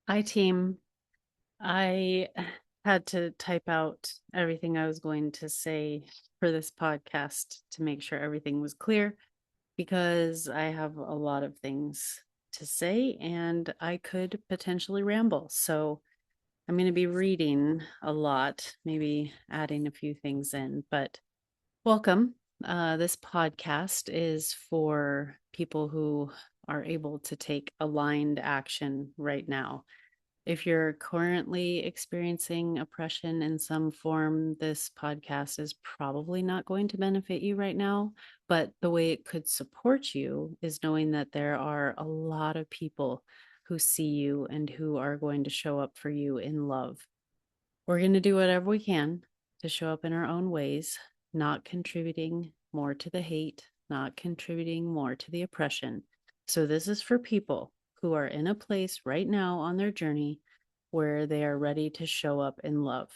Hi, team. I had to type out everything I was going to say for this podcast to make sure everything was clear because I have a lot of things to say and I could potentially ramble. So I'm going to be reading a lot, maybe adding a few things in, but welcome. This podcast is for people who are able to take aligned action right now. If you're currently experiencing oppression in some form, this podcast is probably not going to benefit you right now. But the way it could support you is knowing that there are a lot of people who see you and who are going to show up for you in love. We're going to do whatever we can to show up in our own ways, not contributing more to the hate, not contributing more to the oppression. So, this is for people who are in a place right now on their journey where they are ready to show up in love.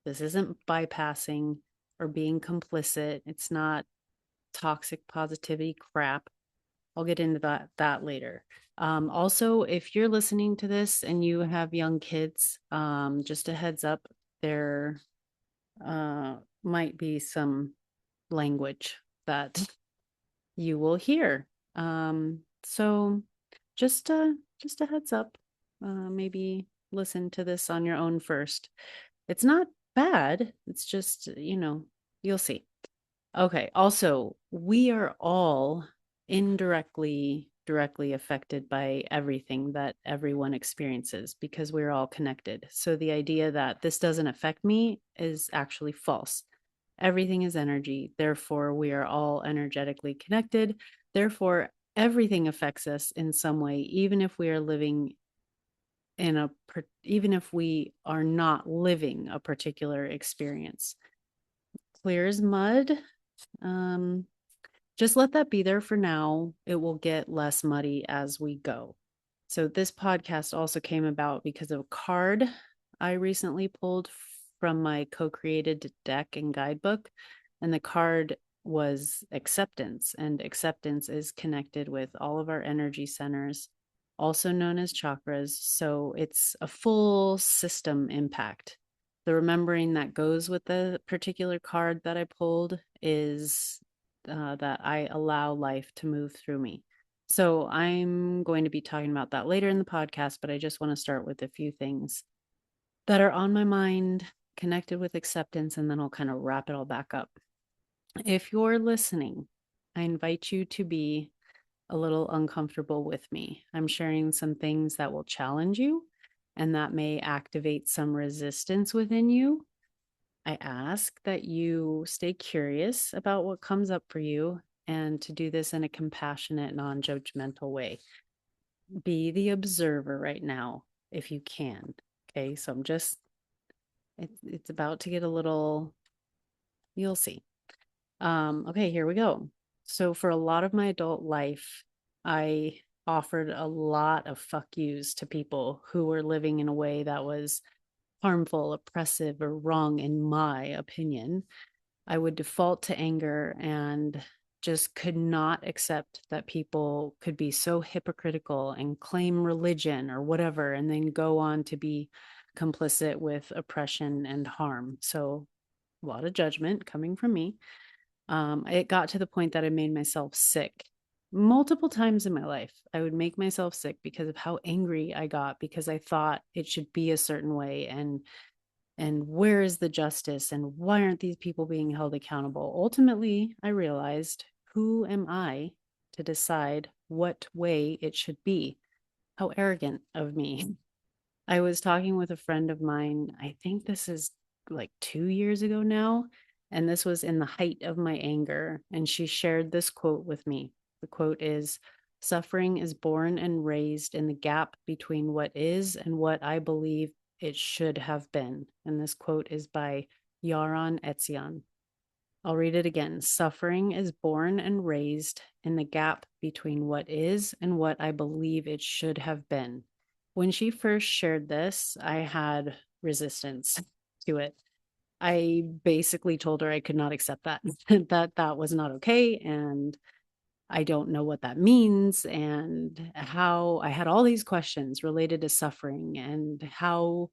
This isn't bypassing or being complicit. It's not toxic positivity crap. I'll get into that later. Also, if you're listening to this and you have young kids, just a heads up, there might be some language that you will hear. So just a heads up. Maybe listen to this on your own first. It's not bad. It's just, you'll see. Okay. Also, we are all directly affected by everything that everyone experiences because we're all connected. So the idea that this doesn't affect me is actually false. Everything is energy. Therefore, we are all energetically connected. Therefore, everything affects us in some way, even if we are living in a even if we are not living a particular experience. Clear as mud. Um, just let that be there for now. It will get less muddy as we go. So, this podcast also came about because of a card I recently pulled from my co created deck and guidebook. And the card was acceptance. And acceptance is connected with all of our energy centers, also known as chakras. So, it's a full system impact. The remembering that goes with the particular card that I pulled is that I allow life to move through me. So I'm going to be talking about that later in the podcast, but I just want to start with a few things that are on my mind connected with acceptance, and then I'll kind of wrap it all back up. If you're listening, I invite you to be a little uncomfortable with me. I'm sharing some things that will challenge you and that may activate some resistance within you. I ask that you stay curious about what comes up for you and to do this in a compassionate, non judgmental way. Be the observer right now if you can. Okay. So it's about to get a little, you'll see. Okay, here we go. So for a lot of my adult life, I offered a lot of fuck yous to people who were living in a way that was harmful, oppressive, or wrong, in my opinion. I would default to anger and just could not accept that people could be so hypocritical and claim religion or whatever, and then go on to be complicit with oppression and harm. So, a lot of judgment coming from me. It got to the point that I made myself sick multiple times in my life. I would make myself sick because of how angry I got because I thought it should be a certain way, and where is the justice and why aren't these people being held accountable? Ultimately, I realized, who am I to decide what way it should be? How arrogant of me. I was talking with a friend of mine, I think this is like 2 years ago now, and this was in the height of my anger. And she shared this quote with me. The quote is, "Suffering is born and raised in the gap between what is and what I believe it should have been." And this quote is by Yaron Etzion. I'll read it again. "Suffering is born and raised in the gap between what is and what I believe it should have been." When she first shared this, I had resistance to it. I basically told her I could not accept that, that was not okay. And I don't know what that means, and how I had all these questions related to suffering and how,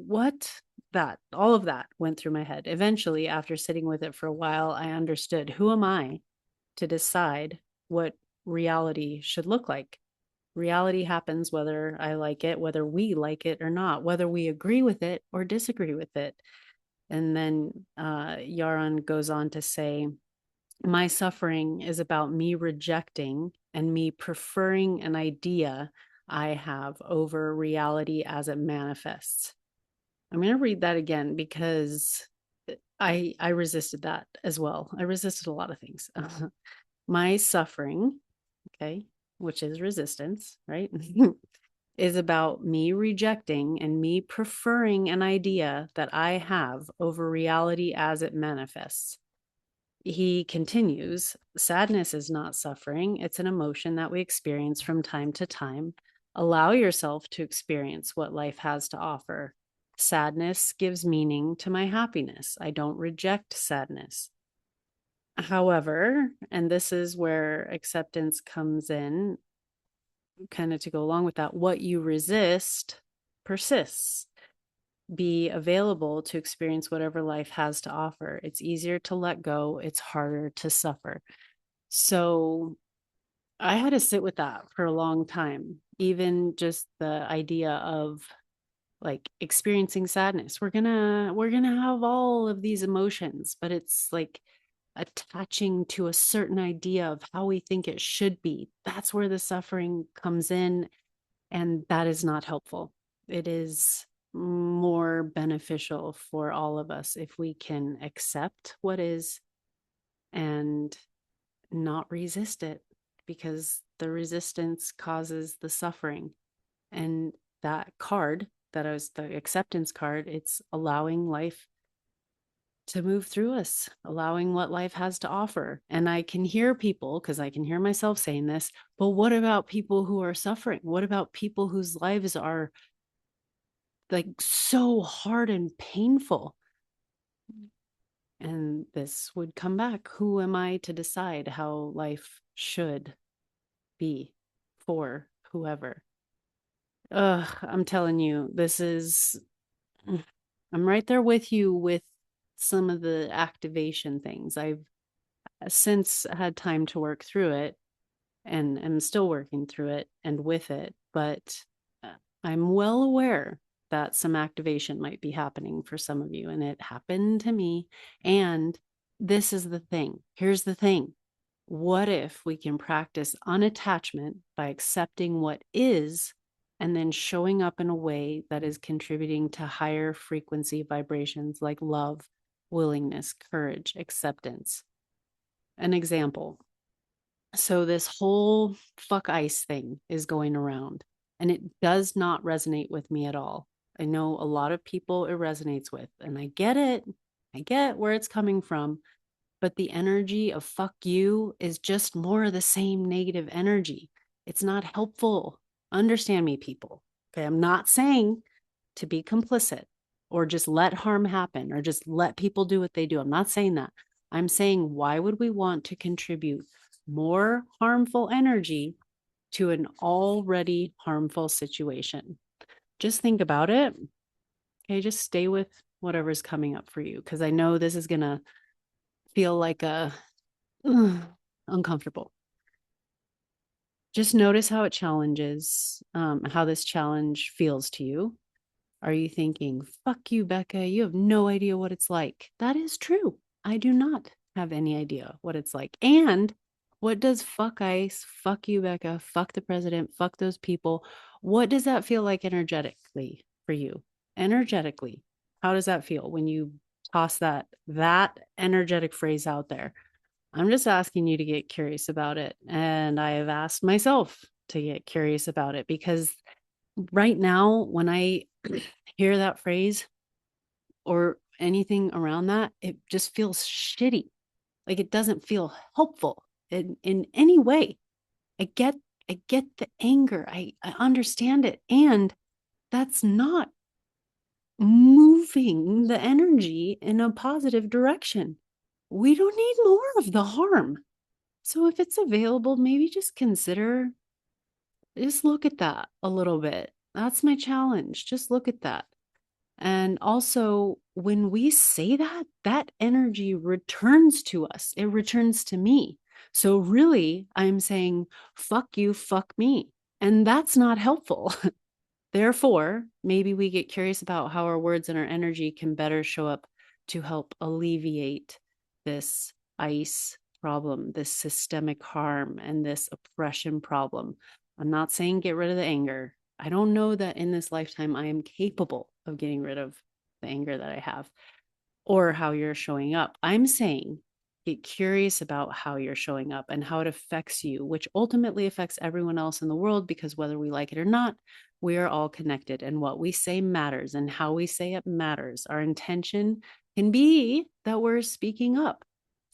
what, that, all of that went through my head. Eventually, after sitting with it for a while, I understood, who am I to decide what reality should look like? Reality happens whether I like it, whether we like it or not, whether we agree with it or disagree with it. And then Yaron goes on to say, my suffering is about me rejecting and me preferring an idea I have over reality as it manifests. I'm going to read that again because I resisted that as well. I resisted a lot of things. My suffering, okay, which is resistance, right? is about me rejecting and me preferring an idea that I have over reality as it manifests. He continues, sadness is not suffering. It's an emotion that we experience from time to time. Allow yourself to experience what life has to offer. Sadness gives meaning to my happiness. I don't reject sadness. However, and this is where acceptance comes in, kind of to go along with that, what you resist persists. Be available to experience whatever life has to offer. It's easier to let go, it's harder to suffer. So I had to sit with that for a long time, even just the idea of like experiencing sadness. We're going to have all of these emotions, but it's like attaching to a certain idea of how we think it should be. That's where the suffering comes in, and that is not helpful. It is more beneficial for all of us if we can accept what is and not resist it, because the resistance causes the suffering. And that card that I was the acceptance card, it's allowing life to move through us, allowing what life has to offer. And I can hear people, because I can hear myself saying this, but what about people who are suffering? What about people whose lives are like so hard and painful? And this would come back. Who am I to decide how life should be for whoever? I'm telling you, I'm right there with you with some of the activation things. I've since had time to work through it and am still working through it and with it, but I'm well aware that some activation might be happening for some of you, and it happened to me. And this is the thing. Here's the thing. What if we can practice unattachment by accepting what is and then showing up in a way that is contributing to higher frequency vibrations like love, willingness, courage, acceptance? An example. So this whole fuck ice thing is going around, and it does not resonate with me at all. I know a lot of people it resonates with, and I get it. I get where it's coming from, but the energy of fuck you is just more of the same negative energy. It's not helpful. Understand me, people. Okay. I'm not saying to be complicit or just let harm happen or just let people do what they do. I'm not saying that. I'm saying, why would we want to contribute more harmful energy to an already harmful situation? Just think about it. Okay. Just stay with whatever's coming up for you, because I know this is going to feel like a uncomfortable. Just notice how it challenges, how this challenge feels to you. Are you thinking, fuck you, Becca, you have no idea what it's like? That is true. I do not have any idea what it's like. And what does fuck ice, fuck you, Becca, fuck the president, fuck those people, what does that feel like energetically for you? Energetically, how does that feel when you toss that energetic phrase out there? I'm just asking you to get curious about it. And I have asked myself to get curious about it, because right now, when I hear that phrase or anything around that, it just feels shitty. Like it doesn't feel helpful in any way. I get the anger. I understand it. And that's not moving the energy in a positive direction. we don't need more of the harm. So if it's available, maybe just look at that a little bit. That's my challenge. Just look at that. And also, when we say that, that energy returns to us, it returns to me. So, really, I'm saying, fuck you, fuck me. And that's not helpful. Therefore, maybe we get curious about how our words and our energy can better show up to help alleviate this ICE problem, this systemic harm, and this oppression problem. I'm not saying get rid of the anger. I don't know that in this lifetime I am capable of getting rid of the anger that I have or how you're showing up. I'm saying get curious about how you're showing up and how it affects you, which ultimately affects everyone else in the world, because whether we like it or not, we are all connected, and what we say matters and how we say it matters. Our intention can be that we're speaking up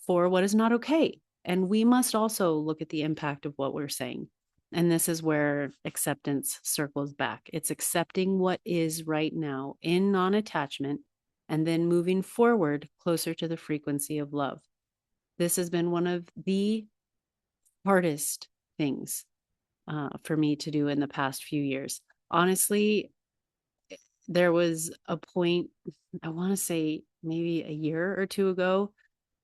for what is not okay. And we must also look at the impact of what we're saying. And this is where acceptance circles back. It's accepting what is right now in non attachment and then moving forward closer to the frequency of love. This has been one of the hardest things for me to do in the past few years. Honestly, there was a point, I want to say maybe a year or two ago,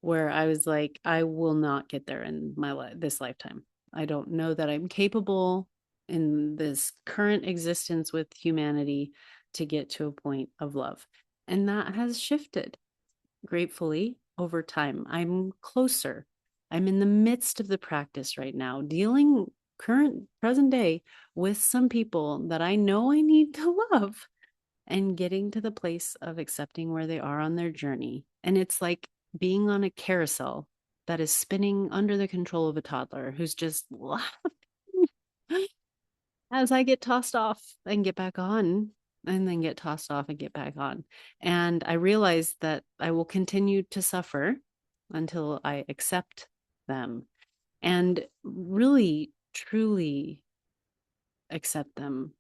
where I was like, I will not get there in this lifetime. I don't know that I'm capable in this current existence with humanity to get to a point of love. And that has shifted gratefully over time. I'm closer. I'm in the midst of the practice right now, dealing current present day with some people that I know I need to love and getting to the place of accepting where they are on their journey. And it's like being on a carousel that is spinning under the control of a toddler who's just laughing as I get tossed off and get back on, and then get tossed off and get back on. And I realize that I will continue to suffer until I accept them and really, truly accept them,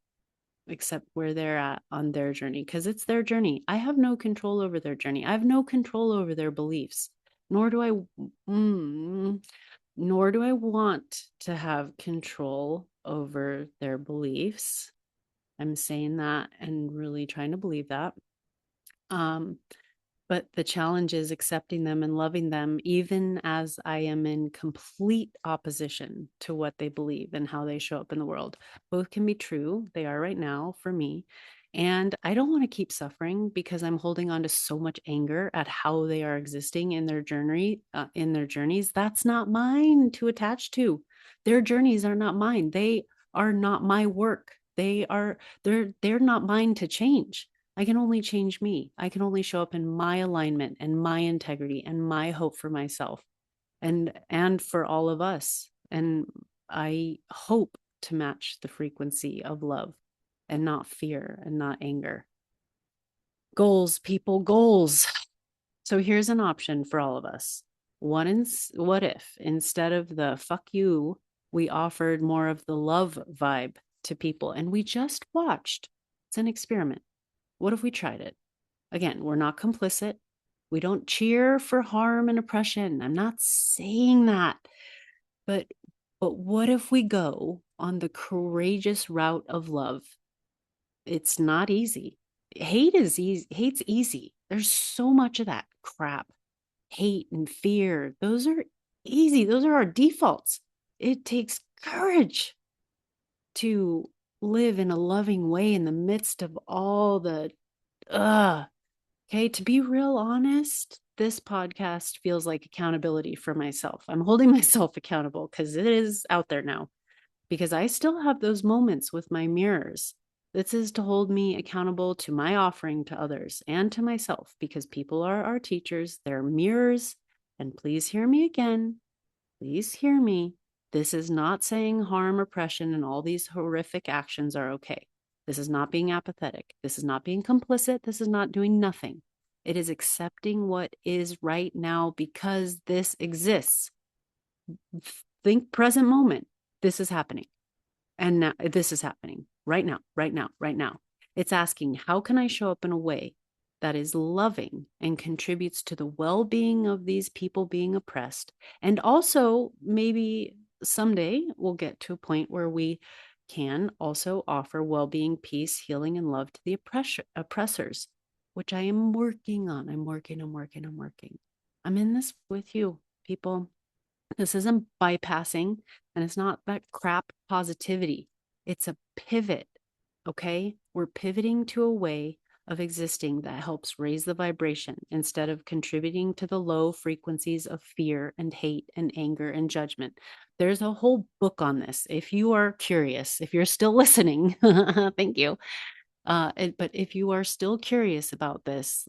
accept where they're at on their journey, because it's their journey. I have no control over their journey. I have no control over their beliefs, nor do I want to have control over their beliefs. I'm saying that and really trying to believe that. Um, but the challenge is accepting them and loving them, even as I am in complete opposition to what they believe and how they show up in the world. Both can be true. They are right now for me. And I don't want to keep suffering because I'm holding on to so much anger at how they are existing in their journey, in their journeys. That's not mine to attach to. Their journeys are not mine. They are not my work. They're not mine to change. I can only change me. I can only show up in my alignment and my integrity and my hope for myself and for all of us. And I hope to match the frequency of love and not fear and not anger. Goals, people, goals. So here's an option for all of us. What if instead of the fuck you, we offered more of the love vibe to people and we just watched? It's an experiment. What if we tried it? Again, we're not complicit. We don't cheer for harm and oppression. I'm not saying that. But what if we go on the courageous route of love? It's not easy. Hate is easy. Hate's easy. There's so much of that crap. Hate and fear. Those are easy. Those are our defaults. It takes courage to live in a loving way in the midst of all the okay, to be real honest, this podcast feels like accountability for myself. I'm holding myself accountable because it is out there now, because I still have those moments with my mirrors. This is to hold me accountable to my offering to others and to myself, because people are our teachers, they're mirrors. And please hear me again. Please hear me. This is not saying harm, oppression, and all these horrific actions are okay. This is not being apathetic. This is not being complicit. This is not doing nothing. It is accepting what is right now because this exists. Think present moment. This is happening. And now this is happening right now, right now, right now. It's asking, how can I show up in a way that is loving and contributes to the well-being of these people being oppressed. And also, maybe someday we'll get to a point where we can also offer well-being, peace, healing, and love to the oppressors, which I am working on. I'm working. I'm in this with you, people. This isn't bypassing, and it's not that crap positivity. It's a pivot, okay? We're pivoting to a way of existing that helps raise the vibration instead of contributing to the low frequencies of fear and hate and anger and judgment. There's a whole book on this. If you are curious, if you're still listening, thank you. But if you are still curious about this,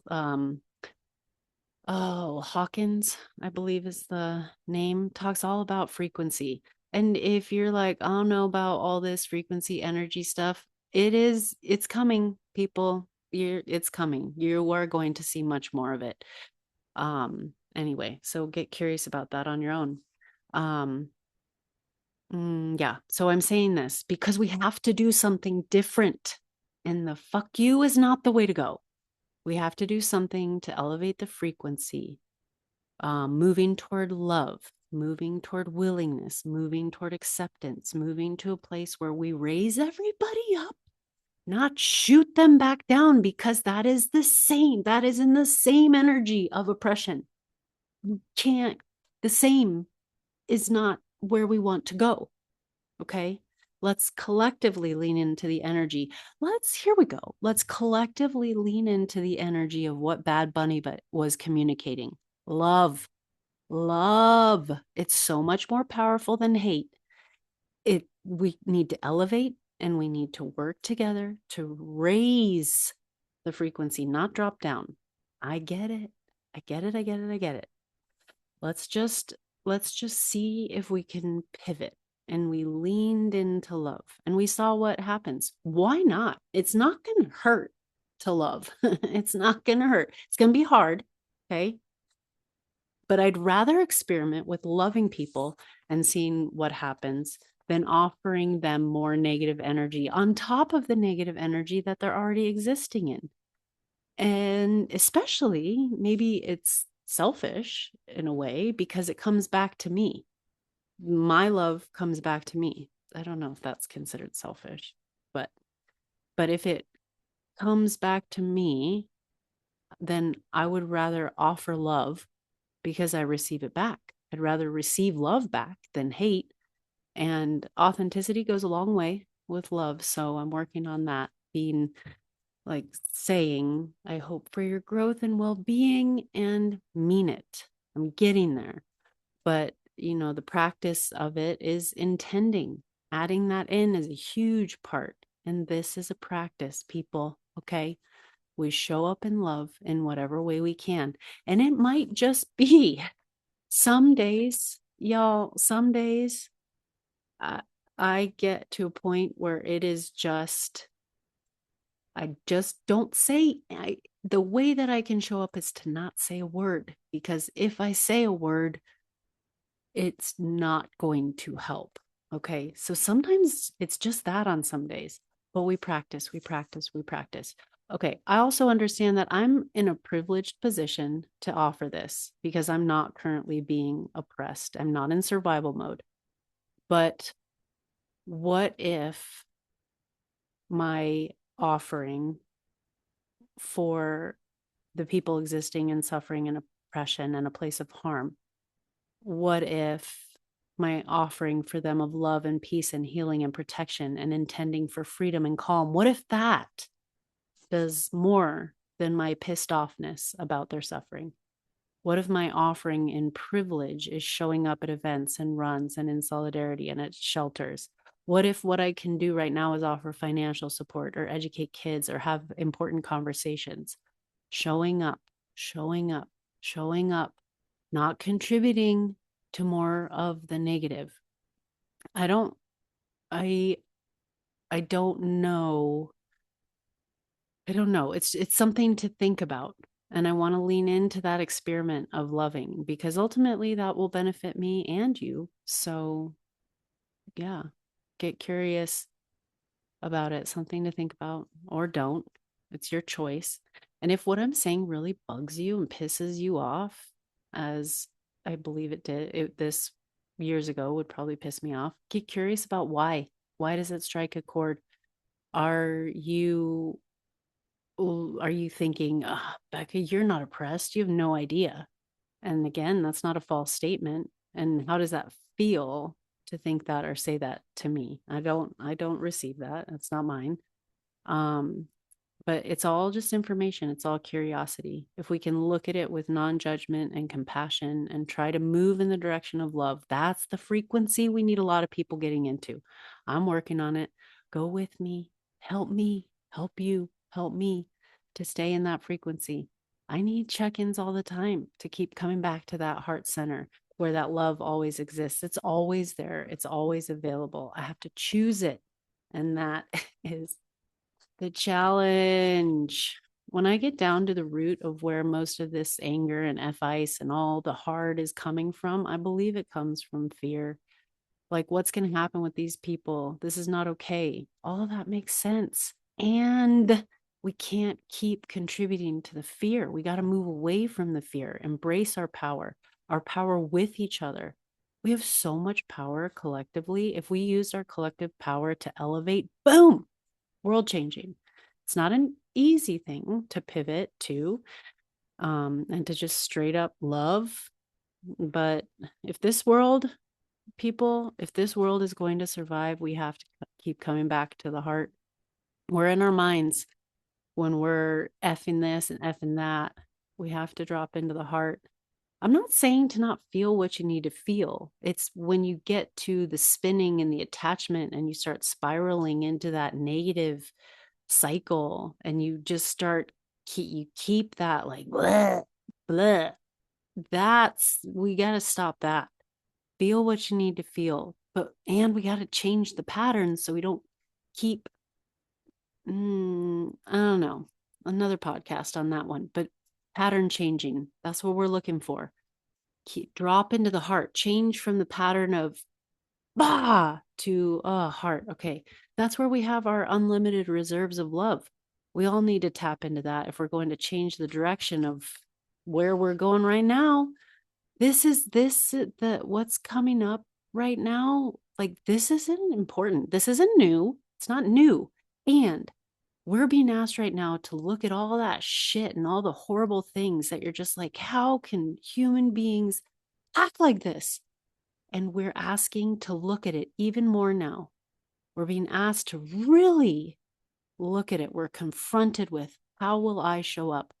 Hawkins, I believe is the name, talks all about frequency. And if you're like, I don't know about all this frequency energy stuff, it's coming, people. It's coming. You are going to see much more of it. Anyway, so get curious about that on your own. Um, yeah, so I'm saying this because we have to do something different. And the fuck you is not the way to go. We have to do something to elevate the frequency, moving toward love, moving toward willingness, moving toward acceptance, moving to a place where we raise everybody up, not shoot them back down, because that is in the same energy of oppression. You can't, the same is not where we want to go. Okay. Let's collectively lean into the energy. Here we go. Let's collectively lean into the energy of what Bad Bunny was communicating. Love. Love. It's so much more powerful than hate. We need to elevate, and we need to work together to raise the frequency, not drop down. I get it. I get it. Let's just see if we can pivot. And we leaned into love, and we saw what happens. Why not? It's not going to hurt to love. It's not going to hurt. It's going to be hard. Okay. But I'd rather experiment with loving people and seeing what happens than offering them more negative energy on top of the negative energy that they're already existing in. And especially, maybe it's selfish in a way because it comes back to me. My love comes back to me. I don't know if that's considered selfish, but if it comes back to me, then I would rather offer love because I receive it back. I'd rather receive love back than hate. And authenticity goes a long way with love. So I'm working on that, being like saying, I hope for your growth and well being, and mean it. I'm getting there. But, the practice of it is intending. Adding that in is a huge part. And this is a practice, people. Okay. We show up in love in whatever way we can. And it might just be some days, y'all, I get to a point where it is just, I just don't say, the way that I can show up is to not say a word, because if I say a word, it's not going to help. Okay. So sometimes it's just that on some days, but we practice. Okay. I also understand that I'm in a privileged position to offer this because I'm not currently being oppressed. I'm not in survival mode. But what if my offering for the people existing in suffering and oppression and a place of harm, what if my offering for them of love and peace and healing and protection and intending for freedom and calm, what if that does more than my pissed offness about their suffering? What if my offering in privilege is showing up at events and runs and in solidarity and at shelters? What if what I can do right now is offer financial support or educate kids or have important conversations? Showing up, not contributing to more of the negative. I don't I I don't know. It's something to think about. And I want to lean into that experiment of loving, because ultimately that will benefit me and you. So, yeah, get curious about it. Something to think about, or don't. It's your choice. And if what I'm saying really bugs you and pisses you off, as I believe it did, this years ago would probably piss me off, get curious about why. Why does it strike a chord? Are you are you thinking, Becca, you're not oppressed? You have no idea. And again, that's not a false statement. And how does that feel to think that or say that to me? I don't receive that. That's not mine. Um, but it's all just information. It's all curiosity. If we can look at it with non-judgment and compassion and try to move in the direction of love, that's the frequency we need a lot of people getting into. I'm working on it. Go with me, help you, help me to stay in that frequency. I need check-ins all the time to keep coming back to that heart center where that love always exists. It's always there. It's always available. I have to choose it. And that is the challenge. When I get down to the root of where most of this anger and F-ice and all the hard is coming from, I believe it comes from fear. Like, what's going to happen with these people? This is not okay. All of that makes sense. And we can't keep contributing to the fear. We got to move away from the fear, embrace our power with each other. We have so much power collectively. If we used our collective power to elevate, boom, world changing. It's not an easy thing to pivot to and to just straight up love. But if this world, people, if this world is going to survive, we have to keep coming back to the heart. We're in our minds when we're effing this and effing that. We have to drop into the heart. I'm not saying to not feel what you need to feel. It's when you get to the spinning and the attachment and you start spiraling into that negative cycle and you just start you keep that like bleh, bleh. That's we got to stop that. Feel what you need to feel, and we got to change the patterns so we don't keep I don't know, another podcast on that one, but pattern changing, that's what we're looking for. Drop into the heart, change from the pattern of bah to heart. Okay, that's where we have our unlimited reserves of love. We all need to tap into that if we're going to change the direction of where we're going right now. The what's coming up right now, like, this isn't important. This isn't new. It's not new. And we're being asked right now to look at all that shit and all the horrible things that you're just like, how can human beings act like this? And we're asking to look at it even more now. We're being asked to really look at it. We're confronted with, how will I show up?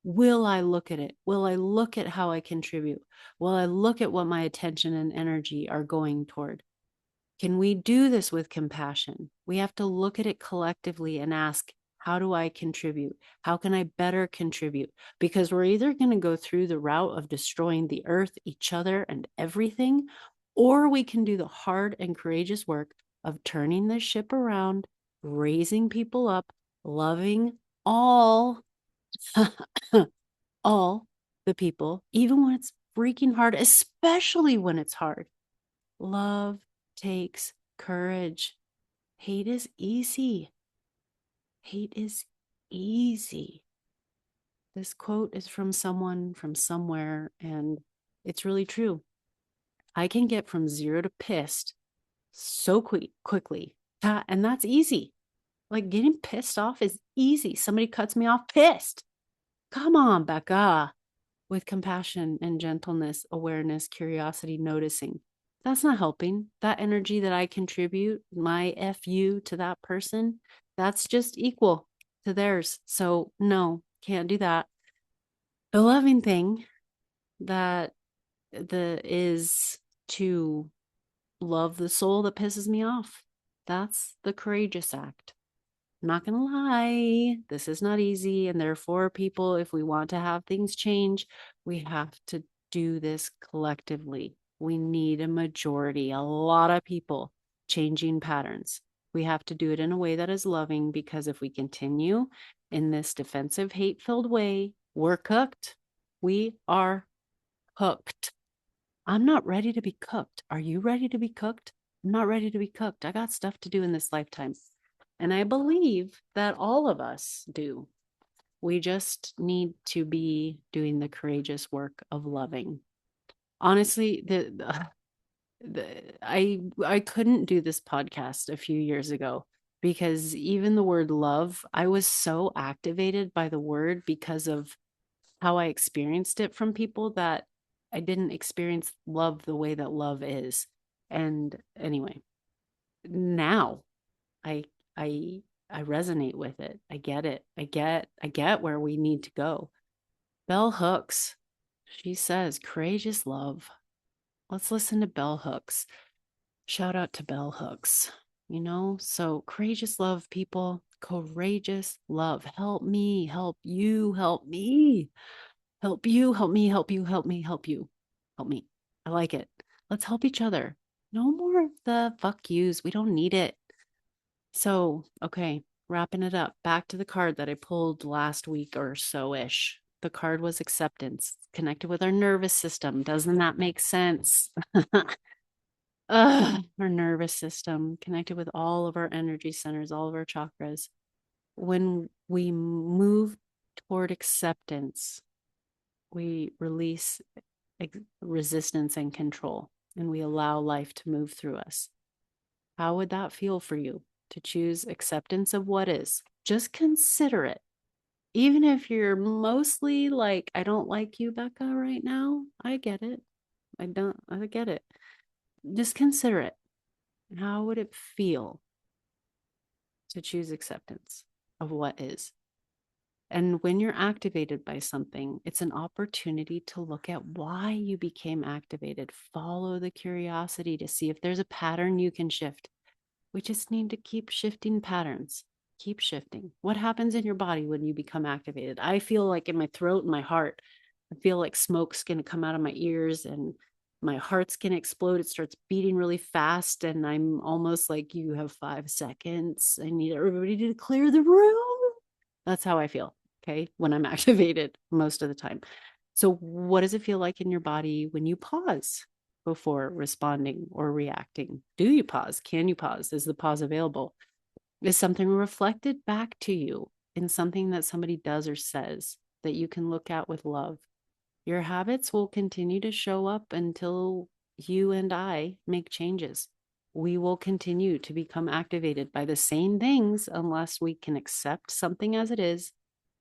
Will I look at it? Will I look at how I contribute? Will I look at what my attention and energy are going toward? Can we do this with compassion? We have to look at it collectively and ask, how do I contribute? How can I better contribute? Because we're either going to go through the route of destroying the earth, each other, and everything, or we can do the hard and courageous work of turning the ship around, raising people up, loving all, all the people, even when it's freaking hard, especially when it's hard. Love takes courage. Hate is easy. Hate is easy. This quote is from someone from somewhere, and it's really true. I can get from 0 to pissed so quickly. And that's easy. Like, getting pissed off is easy. Somebody cuts me off, pissed. Come on, Becca. With compassion and gentleness, awareness, curiosity, noticing. That's not helping. That energy that I contribute, my FU to that person, that's just equal to theirs. So, no, can't do that. The loving thing that is to love the soul that pisses me off. That's the courageous act. I'm not going to lie, this is not easy. And therefore, people, if we want to have things change, we have to do this collectively. We need a majority, a lot of people changing patterns. We have to do it in a way that is loving, because if we continue in this defensive, hate-filled way, we're cooked. We are cooked. I'm not ready to be cooked. Are you ready to be cooked? I'm not ready to be cooked. I got stuff to do in this lifetime. And I believe that all of us do. We just need to be doing the courageous work of loving. Honestly, I couldn't do this podcast a few years ago because even the word love, I was so activated by the word because of how I experienced it from people that I didn't experience love the way that love is. And anyway, now I I I resonate with it. I get it. I get where we need to go. Bell Hooks, she says, courageous love. Let's listen to Bell Hooks. Shout out to Bell Hooks. So courageous love, people. Courageous love. Help me, help you, help me. Help you, help me, help you, help me, help you. Help me. I like it. Let's help each other. No more of the fuck yous. We don't need it. So, okay, wrapping it up. Back to the card that I pulled last week or so-ish. The card was acceptance, connected with our nervous system. Doesn't that make sense? Our nervous system connected with all of our energy centers, all of our chakras. When we move toward acceptance, we release resistance and control, and we allow life to move through us. How would that feel for you to choose acceptance of what is? Just consider it. Even if you're mostly like, I don't like you, Becca, right now. I get it. I get it. Just consider it. How would it feel to choose acceptance of what is? And when you're activated by something, it's an opportunity to look at why you became activated. Follow the curiosity to see if there's a pattern you can shift. We just need to keep shifting patterns. Keep shifting. What happens in your body when you become activated? I feel like in my throat and my heart, I feel like smoke's going to come out of my ears and my heart's going to explode. It starts beating really fast. And I'm almost like, you have 5 seconds. I need everybody to clear the room. That's how I feel. Okay. When I'm activated most of the time. So what does it feel like in your body when you pause before responding or reacting? Do you pause? Can you pause? Is the pause available? Is something reflected back to you in something that somebody does or says that you can look at with love? Your habits will continue to show up until you and I make changes. We will continue to become activated by the same things unless we can accept something as it is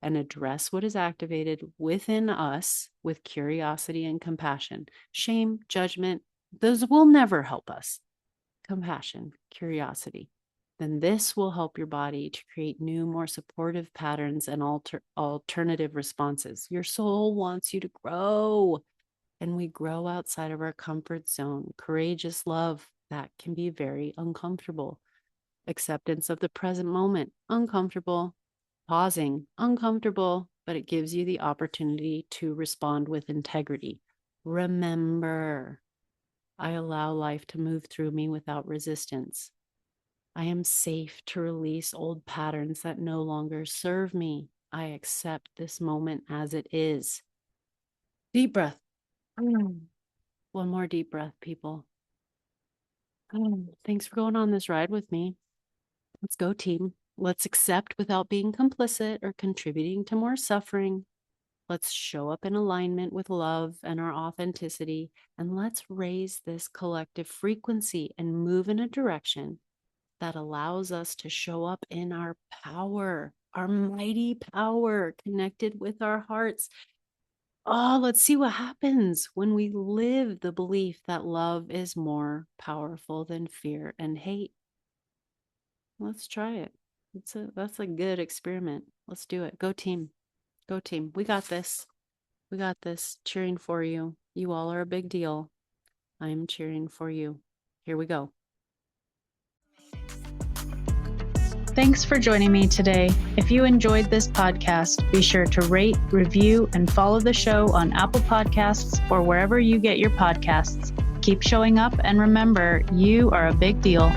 and address what is activated within us with curiosity and compassion. Shame, judgment, those will never help us. Compassion, curiosity. Then this will help your body to create new, more supportive patterns and alternative responses. Your soul wants you to grow, and we grow outside of our comfort zone. Courageous love, that can be very uncomfortable. Acceptance of the present moment, uncomfortable. Pausing, uncomfortable, but it gives you the opportunity to respond with integrity. Remember, I allow life to move through me without resistance. I am safe to release old patterns that no longer serve me. I accept this moment as it is. Deep breath. One more deep breath, people. Thanks for going on this ride with me. Let's go, team. Let's accept without being complicit or contributing to more suffering. Let's show up in alignment with love and our authenticity, and let's raise this collective frequency and move in a direction that allows us to show up in our power, our mighty power, connected with our hearts. Oh, let's see what happens when we live the belief that love is more powerful than fear and hate. Let's try it. That's a good experiment. Let's do it. Go team. Go team. We got this. We got this. Cheering for you. You all are a big deal. I'm cheering for you. Here we go. Thanks for joining me today. If you enjoyed this podcast, be sure to rate, review, and follow the show on Apple Podcasts or wherever you get your podcasts. Keep showing up and remember, you are a big deal.